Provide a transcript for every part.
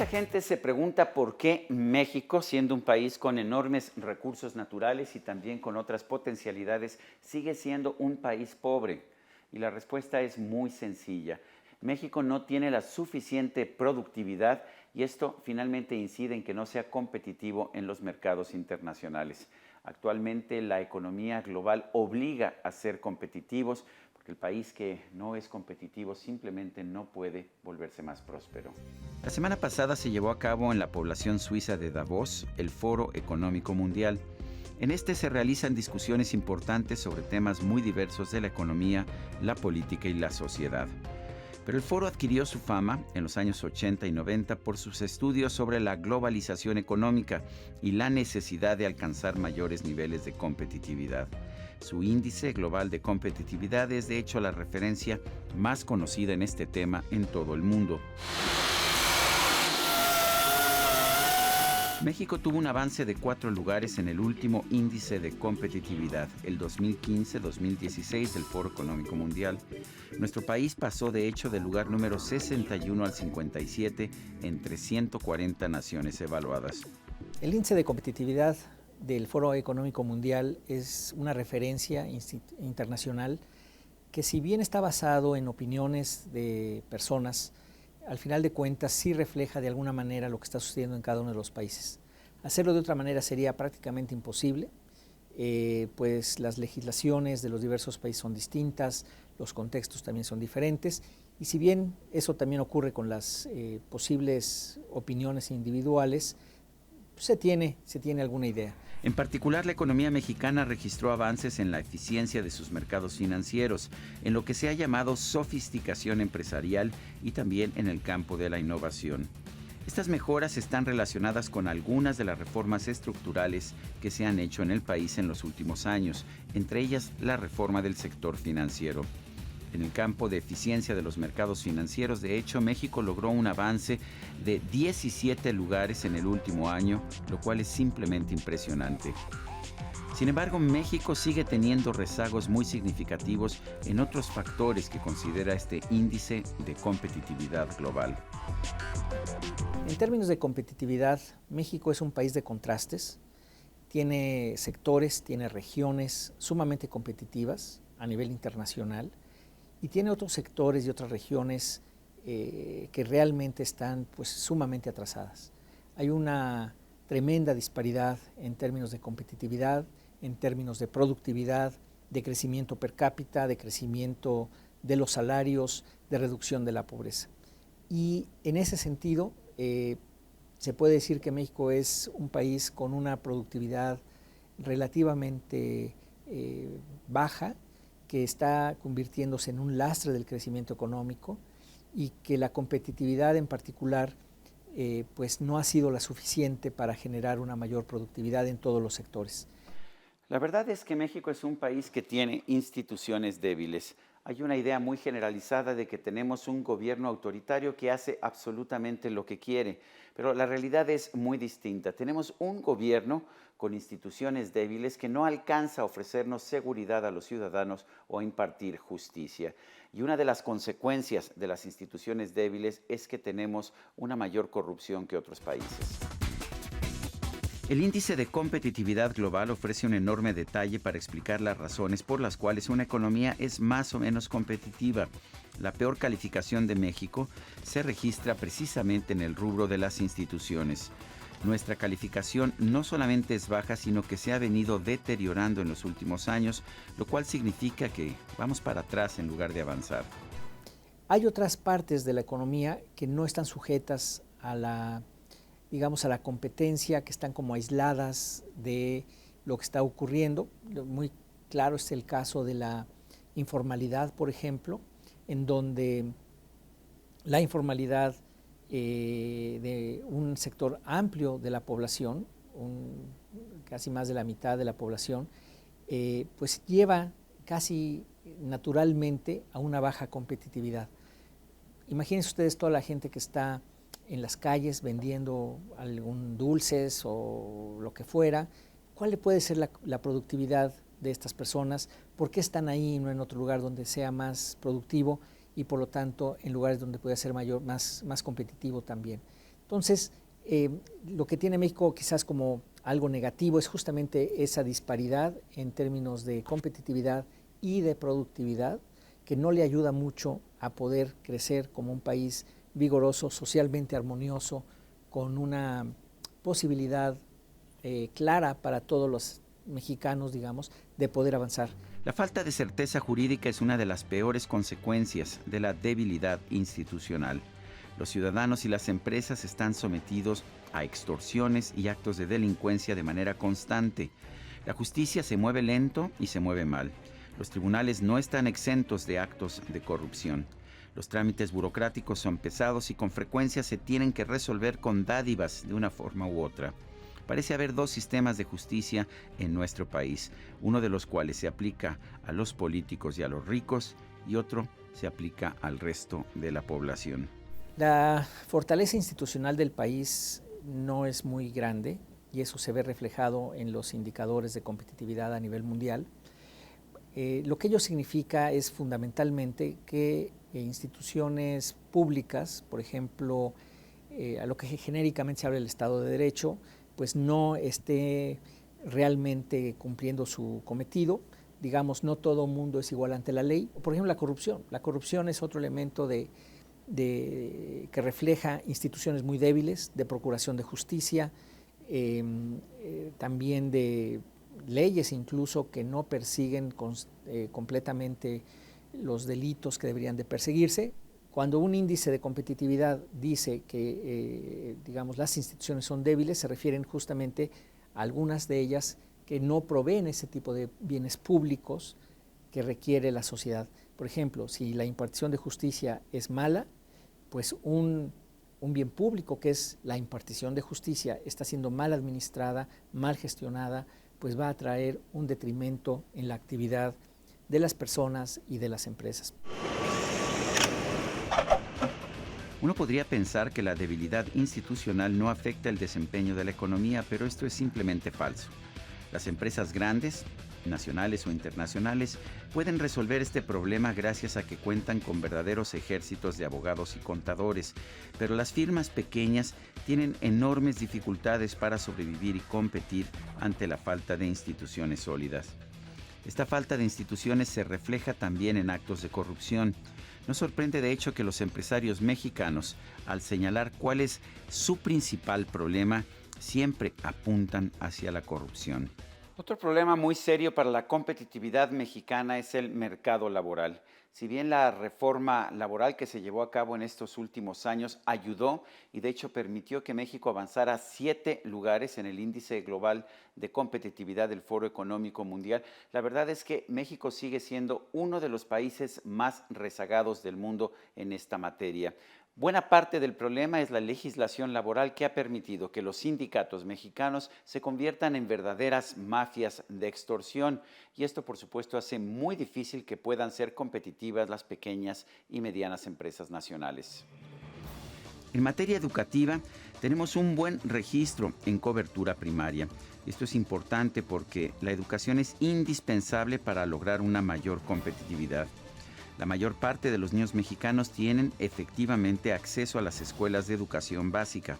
Mucha gente se pregunta por qué México, siendo un país con enormes recursos naturales y también con otras potencialidades, sigue siendo un país pobre. Y la respuesta es muy sencilla. México no tiene la suficiente productividad y esto finalmente incide en que no sea competitivo en los mercados internacionales. Actualmente la economía global obliga a ser competitivos porque el país que no es competitivo simplemente no puede volverse más próspero. La semana pasada se llevó a cabo en la población suiza de Davos el Foro Económico Mundial. En este se realizan discusiones importantes sobre temas muy diversos de la economía, la política y la sociedad. Pero el foro adquirió su fama en los años 80 y 90 por sus estudios sobre la globalización económica y la necesidad de alcanzar mayores niveles de competitividad. Su índice global de competitividad es de hecho la referencia más conocida en este tema en todo el mundo. México tuvo un avance de 4 lugares en el último índice de competitividad, el 2015-2016 del Foro Económico Mundial. Nuestro país pasó de hecho del lugar número 61 al 57 entre 140 naciones evaluadas. El índice de competitividad del Foro Económico Mundial es una referencia internacional que, si bien está basado en opiniones de personas, al final de cuentas sí refleja de alguna manera lo que está sucediendo en cada uno de los países. Hacerlo de otra manera sería prácticamente imposible, pues las legislaciones de los diversos países son distintas, los contextos también son diferentes, y si bien eso también ocurre con las posibles opiniones individuales, se tiene alguna idea. En particular, la economía mexicana registró avances en la eficiencia de sus mercados financieros, en lo que se ha llamado sofisticación empresarial y también en el campo de la innovación. Estas mejoras están relacionadas con algunas de las reformas estructurales que se han hecho en el país en los últimos años, entre ellas la reforma del sector financiero. En el campo de eficiencia de los mercados financieros, de hecho, México logró un avance de 17 lugares en el último año, lo cual es simplemente impresionante. Sin embargo, México sigue teniendo rezagos muy significativos en otros factores que considera este índice de competitividad global. En términos de competitividad, México es un país de contrastes. Tiene sectores, tiene regiones sumamente competitivas a nivel internacional, y tiene otros sectores y otras regiones que realmente están pues sumamente atrasadas. Hay una tremenda disparidad en términos de competitividad, en términos de productividad, de crecimiento per cápita, de crecimiento de los salarios, de reducción de la pobreza. Y en ese sentido, se puede decir que México es un país con una productividad relativamente baja, que está convirtiéndose en un lastre del crecimiento económico, y que la competitividad en particular pues no ha sido la suficiente para generar una mayor productividad en todos los sectores. La verdad es que México es un país que tiene instituciones débiles. Hay una idea muy generalizada de que tenemos un gobierno autoritario que hace absolutamente lo que quiere, pero la realidad es muy distinta. Tenemos un gobierno con instituciones débiles que no alcanza a ofrecernos seguridad a los ciudadanos o a impartir justicia. Y una de las consecuencias de las instituciones débiles es que tenemos una mayor corrupción que otros países. El índice de competitividad global ofrece un enorme detalle para explicar las razones por las cuales una economía es más o menos competitiva. La peor calificación de México se registra precisamente en el rubro de las instituciones. Nuestra calificación no solamente es baja, sino que se ha venido deteriorando en los últimos años, lo cual significa que vamos para atrás en lugar de avanzar. Hay otras partes de la economía que no están sujetas a la competencia, que están como aisladas de lo que está ocurriendo. Muy claro es el caso de la informalidad, por ejemplo, en donde la informalidad de un sector amplio de la población, casi más de la mitad de la población, pues lleva casi naturalmente a una baja competitividad. Imagínense ustedes toda la gente que está en las calles vendiendo algún dulces o lo que fuera. ¿Cuál puede ser la productividad de estas personas? ¿Por qué están ahí y no en otro lugar donde sea más productivo y por lo tanto en lugares donde pueda ser más competitivo también? Entonces, lo que tiene México quizás como algo negativo es justamente esa disparidad en términos de competitividad y de productividad, que no le ayuda mucho a poder crecer como un país vigoroso, socialmente armonioso, con una posibilidad clara para todos los mexicanos, digamos, de poder avanzar. La falta de certeza jurídica es una de las peores consecuencias de la debilidad institucional. Los ciudadanos y las empresas están sometidos a extorsiones y actos de delincuencia de manera constante. La justicia se mueve lento y se mueve mal. Los tribunales no están exentos de actos de corrupción. Los trámites burocráticos son pesados y con frecuencia se tienen que resolver con dádivas de una forma u otra. Parece haber dos sistemas de justicia en nuestro país, uno de los cuales se aplica a los políticos y a los ricos y otro se aplica al resto de la población. La fortaleza institucional del país no es muy grande y eso se ve reflejado en los indicadores de competitividad a nivel mundial. Lo que ello significa es fundamentalmente que instituciones públicas, por ejemplo, a lo que genéricamente se habla del Estado de Derecho, pues no esté realmente cumpliendo su cometido. Digamos, no todo mundo es igual ante la ley. Por ejemplo, la corrupción. La corrupción es otro elemento que refleja instituciones muy débiles de procuración de justicia, también de leyes incluso que no persiguen completamente los delitos que deberían de perseguirse. Cuando un índice de competitividad dice que digamos, las instituciones son débiles, se refieren justamente a algunas de ellas que no proveen ese tipo de bienes públicos que requiere la sociedad. Por ejemplo, si la impartición de justicia es mala, pues un bien público que es la impartición de justicia está siendo mal administrada, mal gestionada, pues va a traer un detrimento en la actividad de las personas y de las empresas. Uno podría pensar que la debilidad institucional no afecta el desempeño de la economía, pero esto es simplemente falso. Las empresas grandes, nacionales o internacionales, pueden resolver este problema gracias a que cuentan con verdaderos ejércitos de abogados y contadores, pero las firmas pequeñas tienen enormes dificultades para sobrevivir y competir ante la falta de instituciones sólidas. Esta falta de instituciones se refleja también en actos de corrupción. No sorprende de hecho que los empresarios mexicanos, al señalar cuál es su principal problema, siempre apuntan hacia la corrupción. Otro problema muy serio para la competitividad mexicana es el mercado laboral. Si bien la reforma laboral que se llevó a cabo en estos últimos años ayudó y de hecho permitió que México avanzara 7 lugares en el índice global de competitividad del Foro Económico Mundial, la verdad es que México sigue siendo uno de los países más rezagados del mundo en esta materia. Buena parte del problema es la legislación laboral que ha permitido que los sindicatos mexicanos se conviertan en verdaderas mafias de extorsión y esto por supuesto hace muy difícil que puedan ser competitivas las pequeñas y medianas empresas nacionales. En materia educativa tenemos un buen registro en cobertura primaria. Esto es importante porque la educación es indispensable para lograr una mayor competitividad. La mayor parte de los niños mexicanos tienen efectivamente acceso a las escuelas de educación básica.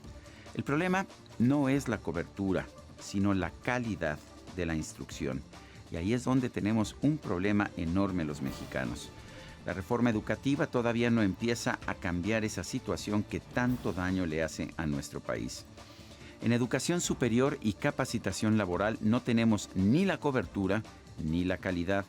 El problema no es la cobertura, sino la calidad de la instrucción. Y ahí es donde tenemos un problema enorme los mexicanos. La reforma educativa todavía no empieza a cambiar esa situación que tanto daño le hace a nuestro país. En educación superior y capacitación laboral no tenemos ni la cobertura ni la calidad.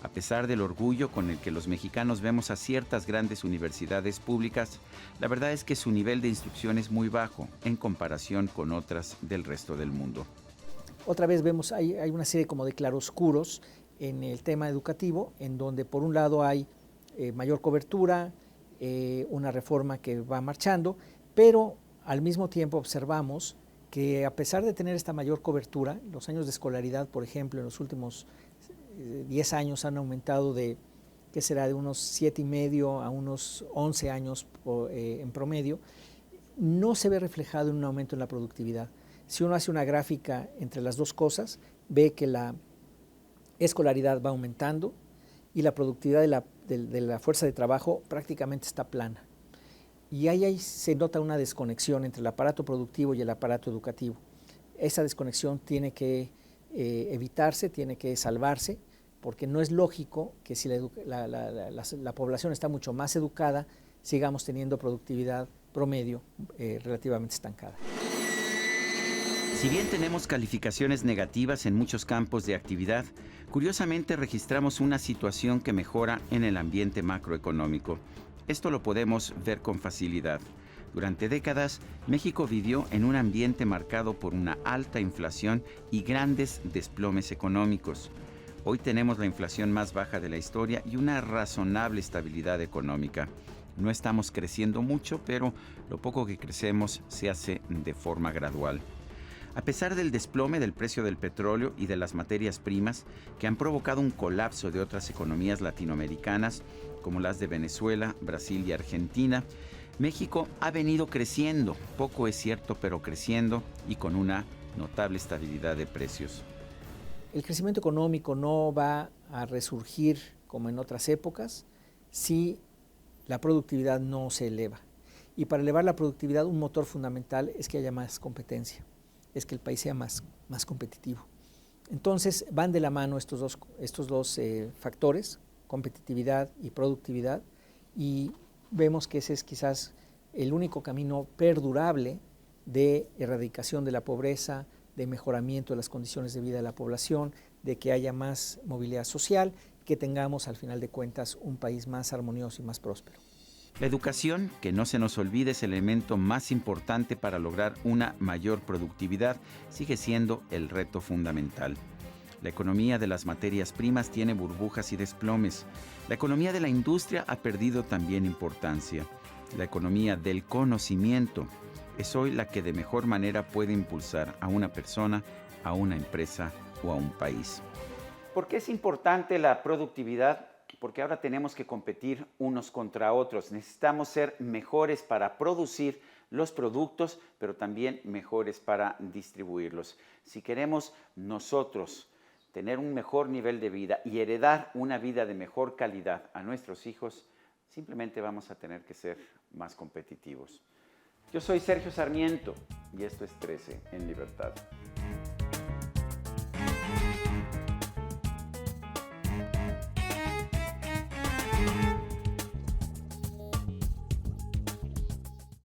A pesar del orgullo con el que los mexicanos vemos a ciertas grandes universidades públicas, la verdad es que su nivel de instrucción es muy bajo en comparación con otras del resto del mundo. Otra vez vemos, hay una serie como de claroscuros en el tema educativo, en donde por un lado hay mayor cobertura, una reforma que va marchando, pero al mismo tiempo observamos que a pesar de tener esta mayor cobertura, los años de escolaridad, por ejemplo, en los últimos 10 años han aumentado de unos 7,5 a unos 11 años en promedio, no se ve reflejado en un aumento en la productividad. Si uno hace una gráfica entre las dos cosas, ve que la escolaridad va aumentando y la productividad de la fuerza de trabajo prácticamente está plana. Y ahí se nota una desconexión entre el aparato productivo y el aparato educativo. Esa desconexión tiene que evitarse, tiene que salvarse, porque no es lógico que si la población está mucho más educada, sigamos teniendo productividad promedio relativamente estancada. Si bien tenemos calificaciones negativas en muchos campos de actividad, curiosamente registramos una situación que mejora en el ambiente macroeconómico. Esto lo podemos ver con facilidad. Durante décadas, México vivió en un ambiente marcado por una alta inflación y grandes desplomes económicos. Hoy tenemos la inflación más baja de la historia y una razonable estabilidad económica. No estamos creciendo mucho, pero lo poco que crecemos se hace de forma gradual. A pesar del desplome del precio del petróleo y de las materias primas, que han provocado un colapso de otras economías latinoamericanas, como las de Venezuela, Brasil y Argentina, México ha venido creciendo, poco es cierto, pero creciendo y con una notable estabilidad de precios. El crecimiento económico no va a resurgir como en otras épocas si la productividad no se eleva. Y para elevar la productividad, un motor fundamental es que haya más competencia, es que el país sea más competitivo. Entonces van de la mano estos dos factores, competitividad y productividad, y vemos que ese es quizás el único camino perdurable de erradicación de la pobreza, de mejoramiento de las condiciones de vida de la población, de que haya más movilidad social, que tengamos al final de cuentas un país más armonioso y más próspero. La educación, que no se nos olvide, es el elemento más importante para lograr una mayor productividad, sigue siendo el reto fundamental. La economía de las materias primas tiene burbujas y desplomes. La economía de la industria ha perdido también importancia. La economía del conocimiento es hoy la que de mejor manera puede impulsar a una persona, a una empresa o a un país. ¿Por qué es importante la productividad? Porque ahora tenemos que competir unos contra otros. Necesitamos ser mejores para producir los productos, pero también mejores para distribuirlos. Si queremos nosotros tener un mejor nivel de vida y heredar una vida de mejor calidad a nuestros hijos, simplemente vamos a tener que ser más competitivos. Yo soy Sergio Sarmiento y esto es 13 en Libertad.